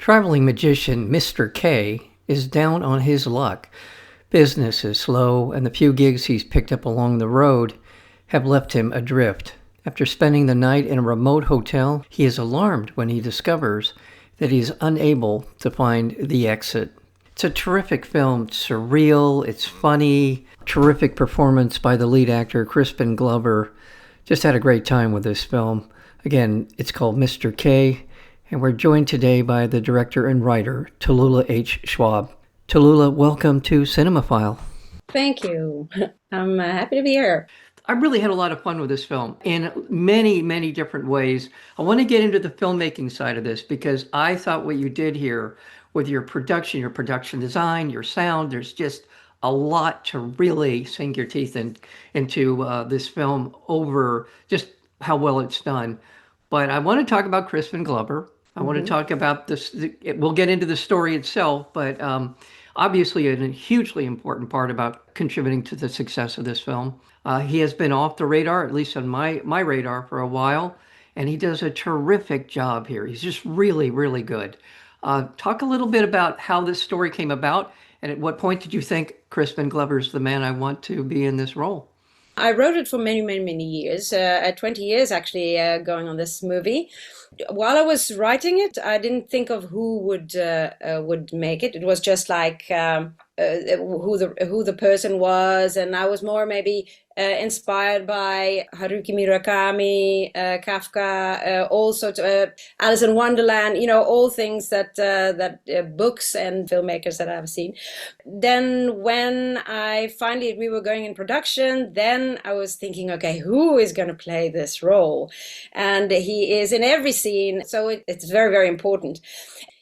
Traveling magician Mr. K is down on his luck. Business is slow, and the few gigs he's picked up along the road have left him adrift. After spending the night in a remote hotel, he is alarmed when he discovers that he is unable to find the exit. It's a terrific film, surreal, it's funny, terrific performance by the lead actor, Crispin Glover. Just had a great time with this film. Again, it's called Mr. K, and we're joined today by the director and writer, Tallulah H. Schwab. Tallulah, welcome to Cinemaphile. Thank you. I'm happy to be here. I really had a lot of fun with this film in many, many different ways. I want to get into the filmmaking side of this because I thought what you did here with your production design, your sound, there's just a lot to really sink your teeth into this film over just how well it's done. But I want to talk about Crispin Glover. I want to talk about this. We'll get into the story itself, but obviously a hugely important part about contributing to the success of this film. He has been off the radar, at least on my radar, for a while, and he does a terrific job here. He's just really, really good. Talk a little bit about how this story came about, and at what point did you think Crispin Glover's the man I want to be in this role? I wrote it for many, many, many years, 20 years actually, going on this movie. While I was writing it, I didn't think of who would make it. It was just like who the person was, and I was more maybe inspired by Haruki Murakami, Kafka, all sorts of Alice in Wonderland. All things that books and filmmakers that I've seen. Then when we were going in production, then I was thinking, okay, who is going to play this role? And he is in every scene, so it's very, very important.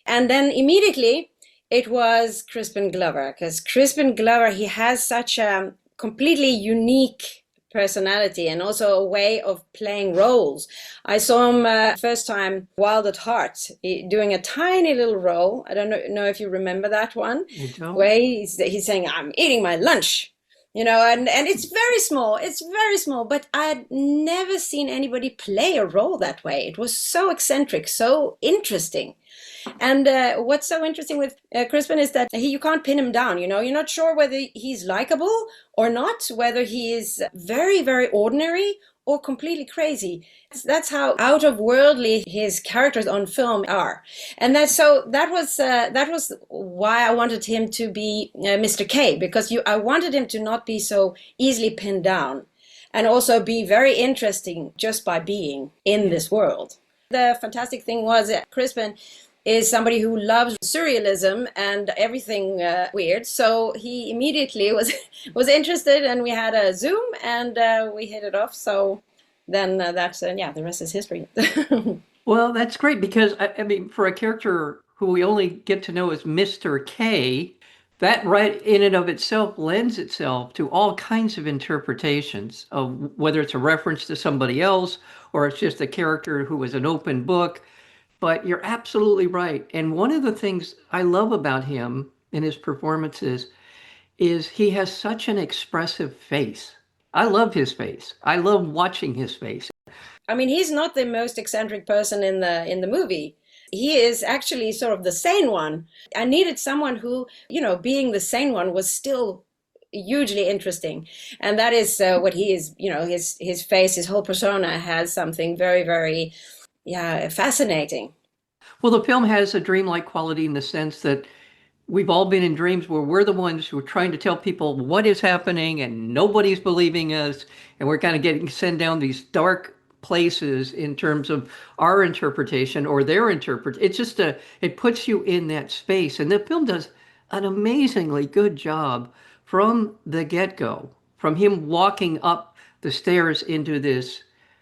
And then immediately it was Crispin Glover, because Crispin Glover, he has such a completely unique personality and also a way of playing roles. I saw him first time Wild at Heart, doing a tiny little role. I don't know if you remember that one, where he's saying, "I'm eating my lunch." And it's very small, but I had never seen anybody play a role that way. It was so eccentric, so interesting. And what's so interesting with Crispin is that you can't pin him down. You're not sure whether he's likable or not, whether he is very, very ordinary or completely crazy. That's how out of worldly his characters on film are. And that was why I wanted him to be Mr. K, because I wanted him to not be so easily pinned down and also be very interesting just by being in this world. The fantastic thing was that Crispin is somebody who loves surrealism and everything weird. So he immediately was interested, and we had a Zoom, and we hit it off. So then the rest is history. Well, that's great because, I mean, for a character who we only get to know as Mr. K, that right in and of itself lends itself to all kinds of interpretations of whether it's a reference to somebody else or it's just a character who was an open book. But you're absolutely right. And one of the things I love about him in his performances is he has such an expressive face. I love his face. I love watching his face. I mean, he's not the most eccentric person in the movie. He is actually sort of the sane one. I needed someone who, being the sane one was still hugely interesting. And that is what he is, his face, his whole persona has something very, very fascinating. Well, the film has a dreamlike quality in the sense that we've all been in dreams where we're the ones who are trying to tell people what is happening and nobody's believing us. And we're kind of getting sent down these dark places in terms of our interpretation or their interpretation. It's just it puts you in that space. And the film does an amazingly good job from the get-go, from him walking up the stairs into this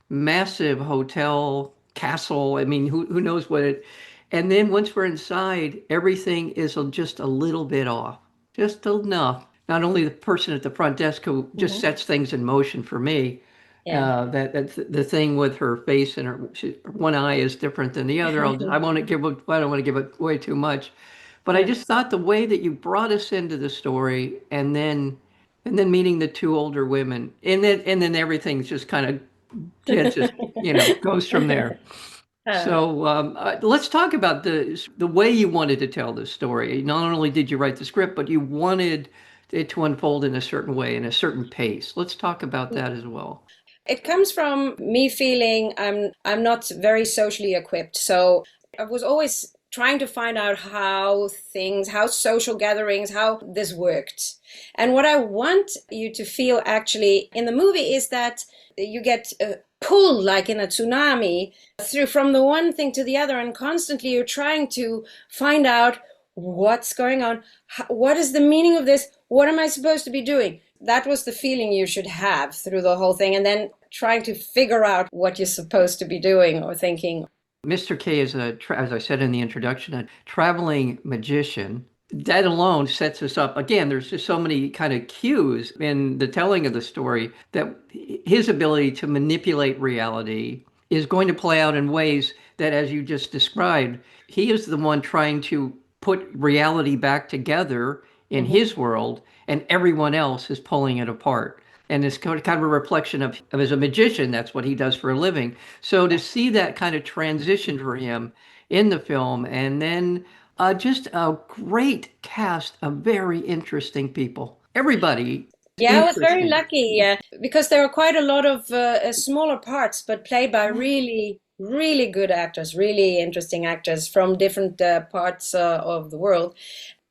massive hotel castle. I mean, who knows what it, and then once we're inside, everything is just a little bit off, just enough. Not only the person at the front desk who just sets things in motion for me, that's the thing with her face and one eye is different than the other. I don't want to give it away too much, but I just thought the way that you brought us into the story, and then meeting the two older women, and then everything's just kind of, it just goes from there. Uh, So let's talk about the way you wanted to tell this story. Not only did you write the script, but you wanted it to unfold in a certain way, in a certain pace. Let's talk about that as well. it comes from me feeling I'm not very socially equipped. So I was always trying to find out how social gatherings, how this worked. And what I want you to feel actually in the movie is that you get pulled like in a tsunami through from the one thing to the other, and constantly you're trying to find out what's going on. What is the meaning of this? What am I supposed to be doing? That was the feeling you should have through the whole thing, and then trying to figure out what you're supposed to be doing or thinking. Mr. K is as I said in the introduction, a traveling magician. That alone sets us up. Again, there's just so many kind of cues in the telling of the story that his ability to manipulate reality is going to play out in ways that, as you just described, he is the one trying to put reality back together in Mhm. his world, and everyone else is pulling it apart. And it's kind of a reflection of as a magician, that's what he does for a living. So to see that kind of transition for him in the film, and then just a great cast of very interesting people. Everybody Yeah, I was very interesting. lucky because there are quite a lot of smaller parts, but played by really, really good actors, really interesting actors from different parts of the world.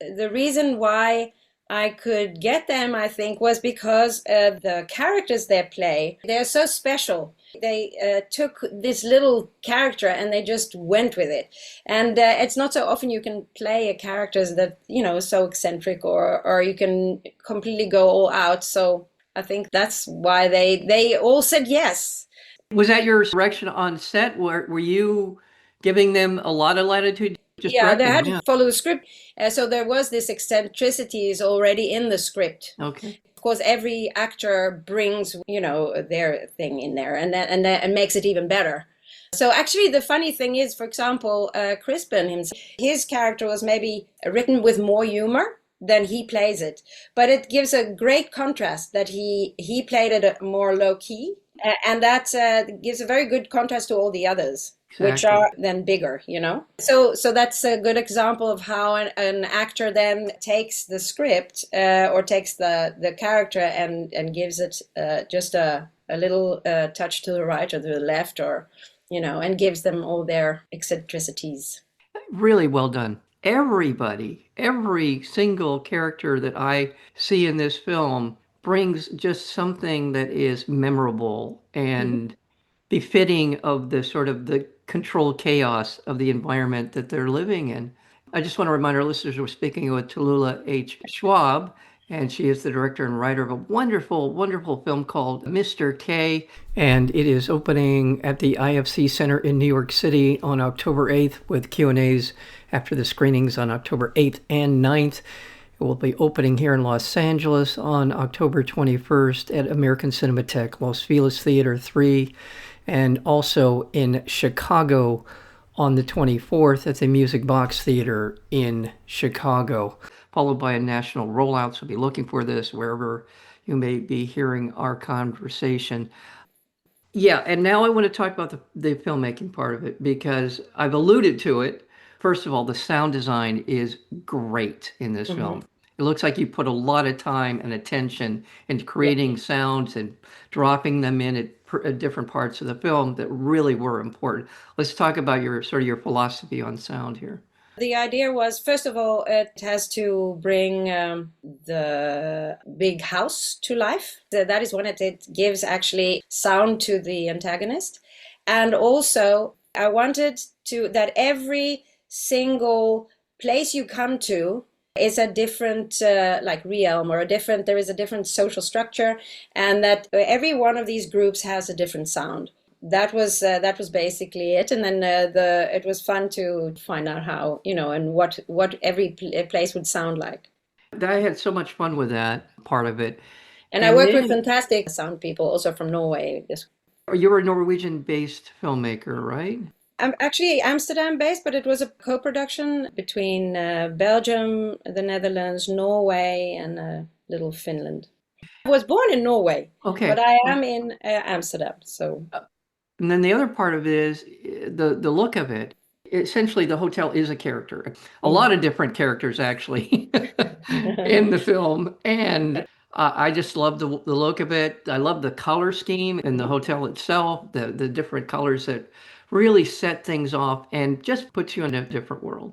The reason why I could get them, I think, was because the characters they play, they're so special. They took this little character and they just went with it. And it's not so often you can play a character that, is so eccentric, or you can completely go all out. So I think that's why they all said yes. Was that your direction on set? Were you giving them a lot of latitude just Yeah, they directing? had to Yeah. follow the script. So there was this eccentricities already in the script. Okay. Of course, every actor brings, their thing in there, and makes it even better. So actually, the funny thing is, for example, Crispin himself, his character was maybe written with more humor than he plays it, but it gives a great contrast that he played it more low key, and that gives a very good contrast to all the others, which Exactly. are then bigger, So that's a good example of how an actor then takes the script or takes the character and gives it just a little touch to the right or to the left, or and gives them all their eccentricities. Really well done. Everybody, every single character that I see in this film brings just something that is memorable Mhm. and befitting of the sort of the controlled chaos of the environment that they're living in. I just want to remind our listeners we're speaking with Tallulah H. Schwab, and she is the director and writer of a wonderful, wonderful film called Mr. K. And it is opening at the IFC Center in New York City on October 8th with Q&As after the screenings on October 8th and 9th. It will be opening here in Los Angeles on October 21st at American Cinematheque, Los Feliz Theater 3, and also in Chicago on the 24th at the Music Box Theater in Chicago, followed by a national rollout. So be looking for this wherever you may be hearing our conversation. Yeah, and now I want to talk about the filmmaking part of it because I've alluded to it. First of all, the sound design is great in this Mhm. film. It looks like you put a lot of time and attention into Yeah. creating sounds and dropping them in at different parts of the film that really were important. Let's talk about your sort of your philosophy on sound here. The idea was, first of all, it has to bring the big house to life. That is when it gives actually sound to the antagonist. And also, I wanted to that every single place you come to is a different like realm, or there is a different social structure, and that every one of these groups has a different sound. That was basically it, and then the it was fun to find out how, and what every place would sound like. I had so much fun with that part of it. And I And worked with then fantastic sound people also from Norway. you're a Norwegian-based filmmaker, right? I'm actually Amsterdam based, but it was a co-production between Belgium, the Netherlands, Norway, and little Finland. I was born in Norway, but Okay. I am in Amsterdam. So And then the other part of it is the look of it. Essentially, the hotel is a character. A lot Mm. of different characters actually in the film, and I just love the look of it. I love the color scheme in the hotel itself, the different colors that really set things off and just puts you in a different world.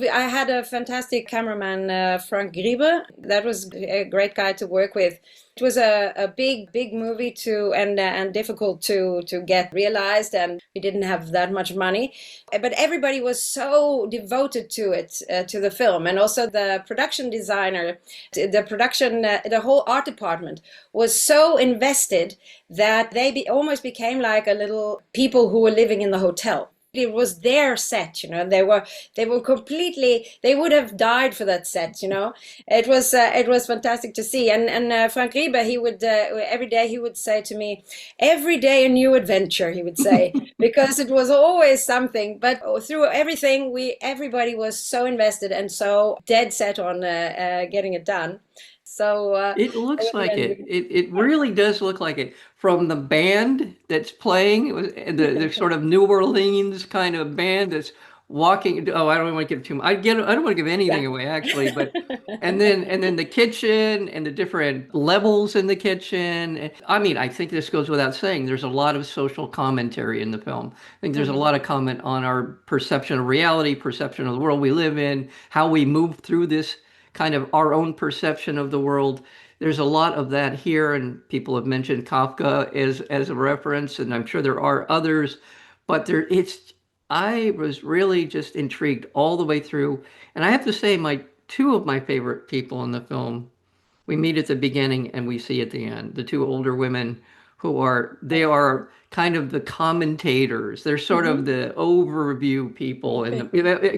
I had a fantastic cameraman, Frank Griebe. That was a great guy to work with. It was a big movie and difficult to get realized, and we didn't have that much money. But everybody was so devoted to it, to the film, and also the production designer, the whole art department was so invested that almost became like a little people who were living in the hotel. It was their set, they were completely, they would have died for that set. It was fantastic to see. And Frank Rieber, he would every day he would say to me, every day a new adventure, he would say, because it was always something. But through everything, everybody was so invested and so dead set on getting it done. So It looks like it. It yeah. really does look like it. From the band that's playing, the sort of New Orleans kind of band that's walking. Oh, I don't want to give too much. I don't want to give anything away actually, but and then the kitchen and the different levels in the kitchen. I mean, I think this goes without saying. There's a lot of social commentary in the film. I think there's a Mhm. lot of comment on our perception of reality, perception of the world we live in, how we move through this kind of our own perception of the world. There's a lot of that here, and people have mentioned Kafka as a reference, and I'm sure there are others, but I was really just intrigued all the way through. And I have to say, my two of my favorite people in the film, we meet at the beginning and we see at the end. The two older women they are kind of the commentators. They're sort of Mhm. the overview people. And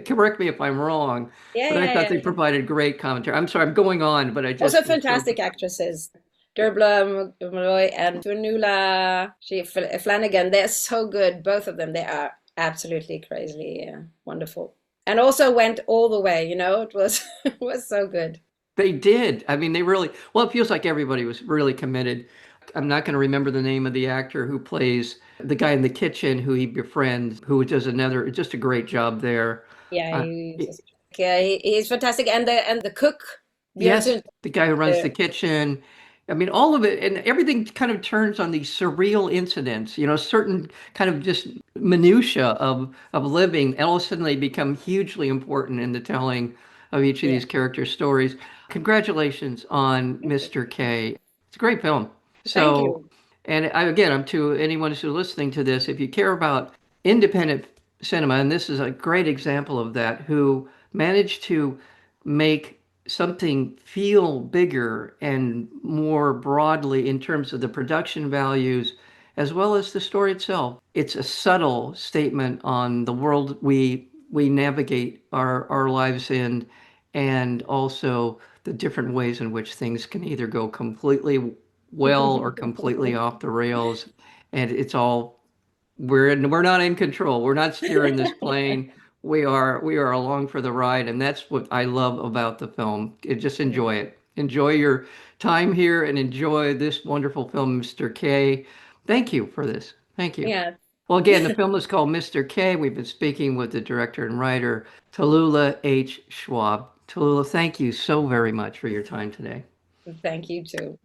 correct me if I'm wrong, Yeah, but I yeah, thought they yeah. provided great commentary. I'm sorry, I'm going on, but I Also just was so. fantastic actresses. Derbla Malloy and Tunula Flanagan. They're so good. Both of them. They are absolutely crazily wonderful. And also went all the way, It was it was so good. They did. I mean, they really, well, it feels like everybody was really committed. I'm not going to remember the name of the actor who plays the guy in the kitchen who he befriends, who does just a great job there. Yeah, Uh, he's fantastic. And the cook, yes, Björn, the guy who runs uh, the kitchen. I mean, all of it and everything kind of turns on these surreal incidents, certain kind of just minutia of living. And all of a sudden they become hugely important in the telling of each of yeah. these character stories. Congratulations on Mr. K. It's a great film. Thank So, you. and again, I'm to anyone who's listening to this, if you care about independent cinema, and this is a great example of that, who managed to make something feel bigger and more broadly in terms of the production values as well as the story itself. It's a subtle statement on the world we navigate our lives in, and also the different ways in which things can either go completely well or completely off the rails. And it's all we're not in control. We're not steering this plane. We are along for the ride, and that's what I love about the film. Just enjoy it. Enjoy your time here and enjoy this wonderful film, Mr. K. Thank you for this. Thank you. Yeah. Well, again, the film is called Mr. K. We've been speaking with the director and writer, Tallulah H. Schwab. Tallulah, thank you so very much for your time today. Thank you too.